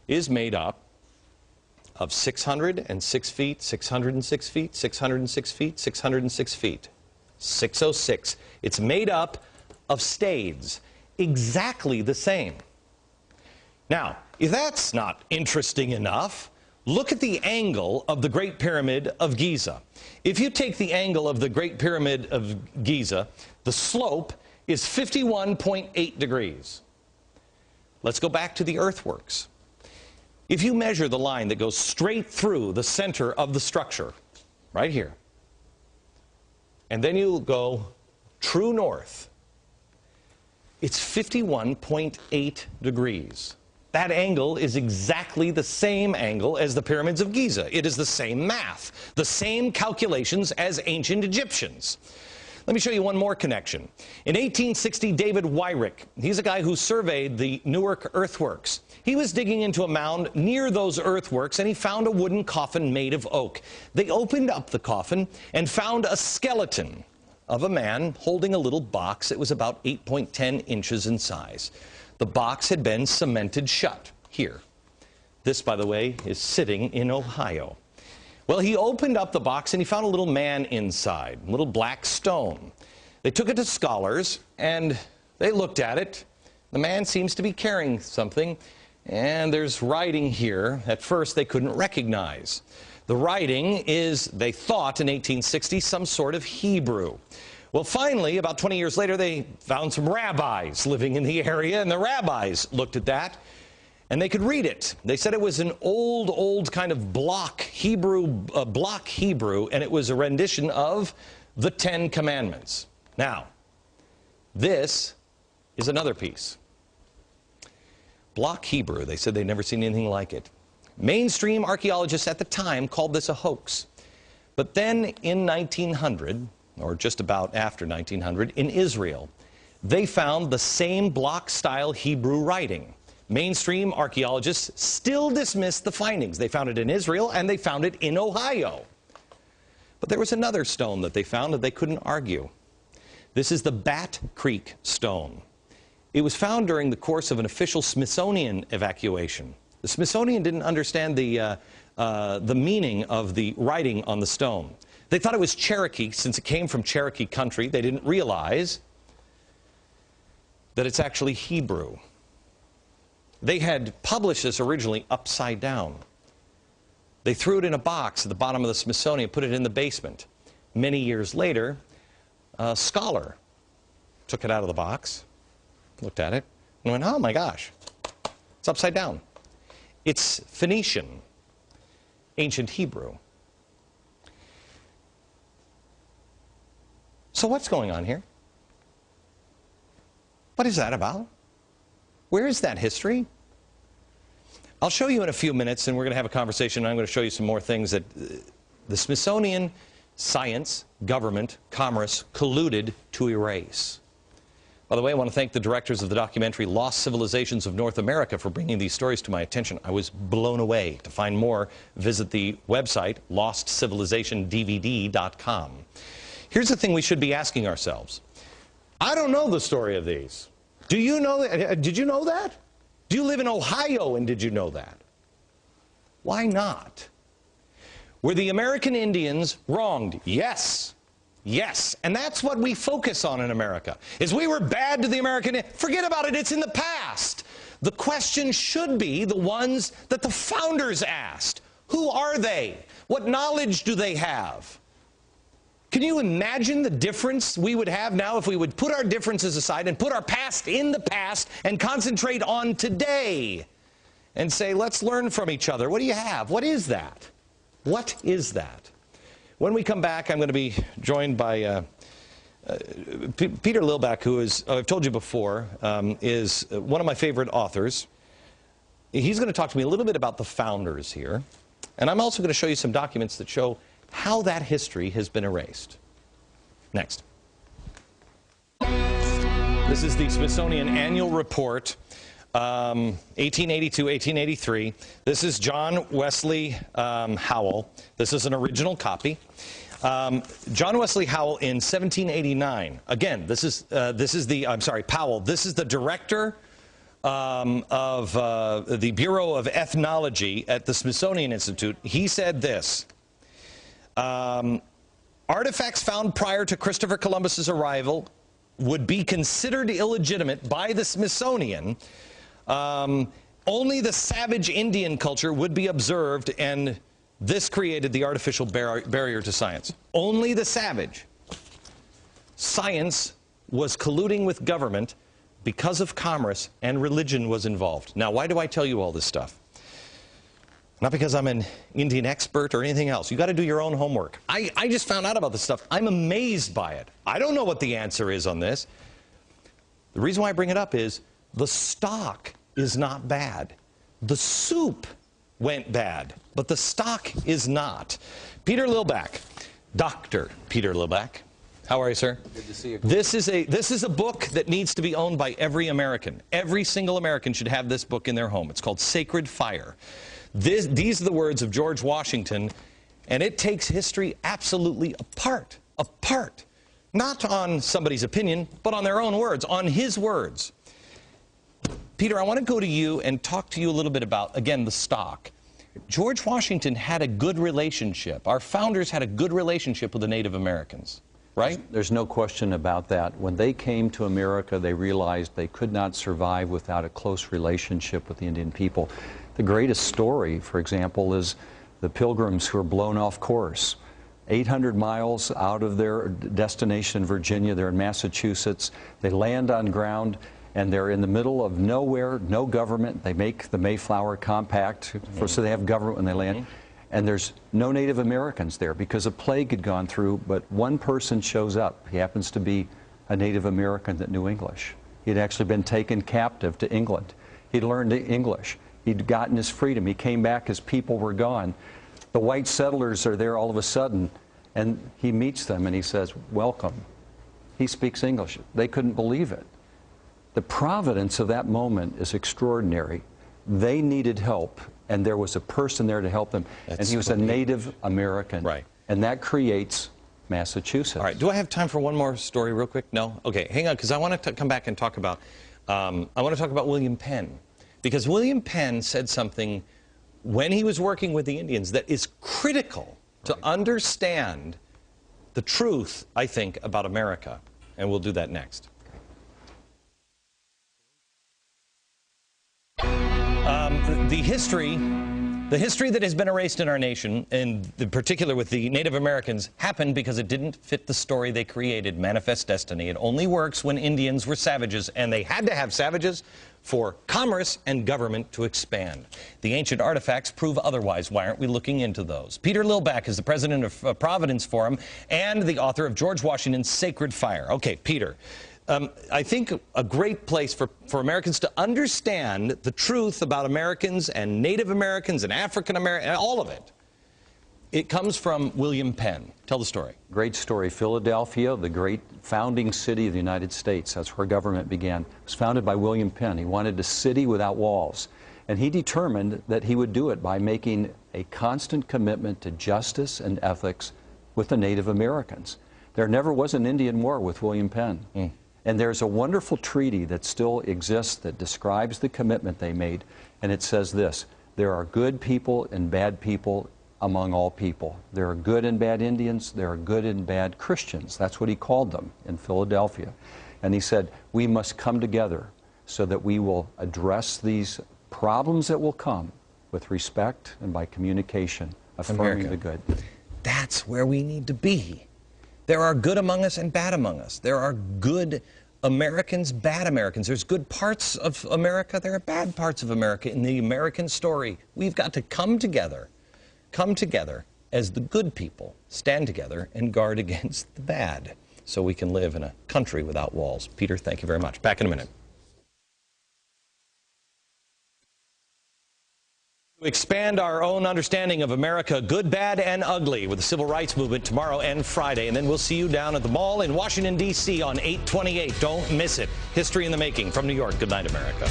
is made up of 606 feet, 606 feet, 606 feet, 606 feet. 606. It's made up of stades, exactly the same. Now, if that's not interesting enough, look at the angle of the Great Pyramid of Giza. If you take the angle of the Great Pyramid of Giza, the slope is 51.8 degrees. Let's go back to the earthworks. If you measure the line that goes straight through the center of the structure, right here, and then you go true north, it's 51.8 degrees. That angle is exactly the same angle as the pyramids of Giza. It is the same math, the same calculations as ancient Egyptians. Let me show you one more connection. In 1860, David Wyrick, he's a guy who surveyed the Newark earthworks. He was digging into a mound near those earthworks, and he found a wooden coffin made of oak. They opened up the coffin and found a skeleton of a man holding a little box. It was about 8.10 inches in size. The box had been cemented shut here. This, by the way, is sitting in Ohio. Well, he opened up the box and he found a little man inside, a little black stone. They took it to scholars and they looked at it. The man seems to be carrying something, and there's writing here at first they couldn't recognize. The writing is, they thought in 1860, some sort of Hebrew. Well, finally, about 20 years later, they found some rabbis living in the area, and the rabbis looked at that, and they could read it. They said it was an old kind of block Hebrew, and it was a rendition of the Ten Commandments. Now, this is another piece. Block Hebrew, they said they'd never seen anything like it. Mainstream archaeologists at the time called this a hoax. But then in 1900, or just about after 1900, in Israel, they found the same block-style Hebrew writing. Mainstream archaeologists still dismiss the findings. They found it in Israel, and they found it in Ohio. But there was another stone that they found that they couldn't argue. This is the Bat Creek stone. It was found during the course of an official Smithsonian evacuation. The Smithsonian didn't understand the meaning of the writing on the stone. They thought it was Cherokee, since it came from Cherokee country. They didn't realize that it's actually Hebrew. They had published this originally upside down. They threw it in a box at the bottom of the Smithsonian, put it in the basement. Many years later, a scholar took it out of the box, looked at it, and went, oh my gosh, it's upside down. It's Phoenician, ancient Hebrew. So what's going on here? What is that about? Where is that history? I'll show you in a few minutes, and we're going to have a conversation, and I'm going to show you some more things that the Smithsonian, science, government, commerce colluded to erase. By the way, I want to thank the directors of the documentary Lost Civilizations of North America for bringing these stories to my attention. I was blown away. To find more, visit the website lostcivilizationdvd.com. Here's the thing we should be asking ourselves. I don't know the story of these. Do you know that? Did you know that? Do you live in Ohio and did you know that? Why not? Were the American Indians wronged? Yes. Yes. And that's what we focus on in America. Is we were bad to the American Indians. Forget about it. It's in the past. The question should be the ones that the founders asked. Who are they? What knowledge do they have? Can you imagine the difference we would have now if we would put our differences aside and put our past in the past and concentrate on today and say, let's learn from each other. What do you have? What is that? What is that? When we come back, I'm going to be joined by Peter Lilback, who is, I've told you before, is one of my favorite authors. He's going to talk to me a little bit about the founders here. And I'm also going to show you some documents that show how that history has been erased. Next. This is the Smithsonian Annual Report, 1882-1883. This is John Wesley Howell. This is an original copy. John Wesley Howell in 1789. Again, Powell. This is the director the Bureau of Ethnology at the Smithsonian Institute, he said this. Artifacts found prior to Christopher Columbus's arrival would be considered illegitimate by the Smithsonian. Only the savage Indian culture would be observed, and this created the artificial barrier to science. Only the savage. Science was colluding with government because of commerce, and religion was involved. Now, why do I tell you all this stuff? Not because I'm an Indian expert or anything else. You got to do your own homework. I just found out about this stuff. I'm amazed by it. I don't know what the answer is on this. The reason why I bring it up is the stock is not bad. The soup went bad, but the stock is not. Peter Lilback, Dr. Peter Lilback. How are you, sir? Good to see you. This is a book that needs to be owned by every American. Every single American should have this book in their home. It's called Sacred Fire. These are the words of George Washington, and it takes history absolutely apart. Apart. Not on somebody's opinion, but on their own words, on his words. Peter, I want to go to you and talk to you a little bit about, again, the stock. George Washington had a good relationship. Our founders had a good relationship with the Native Americans, right? There's no question about that. When they came to America, they realized they could not survive without a close relationship with the Indian people. The greatest story, for example, is the Pilgrims who were blown off course. 800 miles out of their destination in Virginia, they're in Massachusetts. They land on ground, and they're in the middle of nowhere, no government. They make the Mayflower Compact, so they have government when they land. And there's no Native Americans there because a plague had gone through, but one person shows up. He happens to be a Native American that knew English. He'd actually been taken captive to England. He'd learned English. He'd gotten his freedom. He came back, his people were gone. The white settlers are there all of a sudden, and he meets them and he says, "Welcome." He speaks English. They couldn't believe it. The providence of that moment is extraordinary. They needed help, and there was a person there to help them, and he was a Native American. Right. And that creates Massachusetts. All right. Do I have time for one more story real quick? No? Okay, hang on, because I want to come back and talk about, William Penn. Because William Penn said something when he was working with the Indians that is critical to understand the truth, I think, about America. And we'll do that next. The history that has been erased in our nation, and in particular with the Native Americans, happened because it didn't fit the story they created, Manifest Destiny. It only works when Indians were savages, and they had to have savages for commerce and government to expand. The ancient artifacts prove otherwise. Why aren't we looking into those? Peter Lilback is the president of Providence Forum and the author of George Washington's Sacred Fire. Okay, Peter. I think a great place for Americans to understand the truth about Americans and Native Americans and African Americans, and all of it. It comes from William Penn. Tell the story. Great story. Philadelphia, the great founding city of the United States. That's where government began. It was founded by William Penn. He wanted a city without walls. And he determined that he would do it by making a constant commitment to justice and ethics with the Native Americans. There never was an Indian war with William Penn. And there's a wonderful treaty that still exists that describes the commitment they made. And it says this: there are good people and bad people among all people. There are good and bad Indians. There are good and bad Christians. That's what he called them in Philadelphia. And he said, we must come together so that we will address these problems that will come with respect and by communication, affirming the good. That's where we need to be. There are good among us and bad among us. There are good Americans, bad Americans. There's good parts of America. There are bad parts of America in the American story. We've got to come together as the good people, stand together and guard against the bad so we can live in a country without walls. Peter, thank you very much. Back in a minute. Expand our own understanding of America, good, bad, and ugly, with the Civil Rights Movement tomorrow and Friday. And then we'll see you down at the mall in Washington, D.C. on 8/28. Don't miss it. History in the making from New York. Good night, America.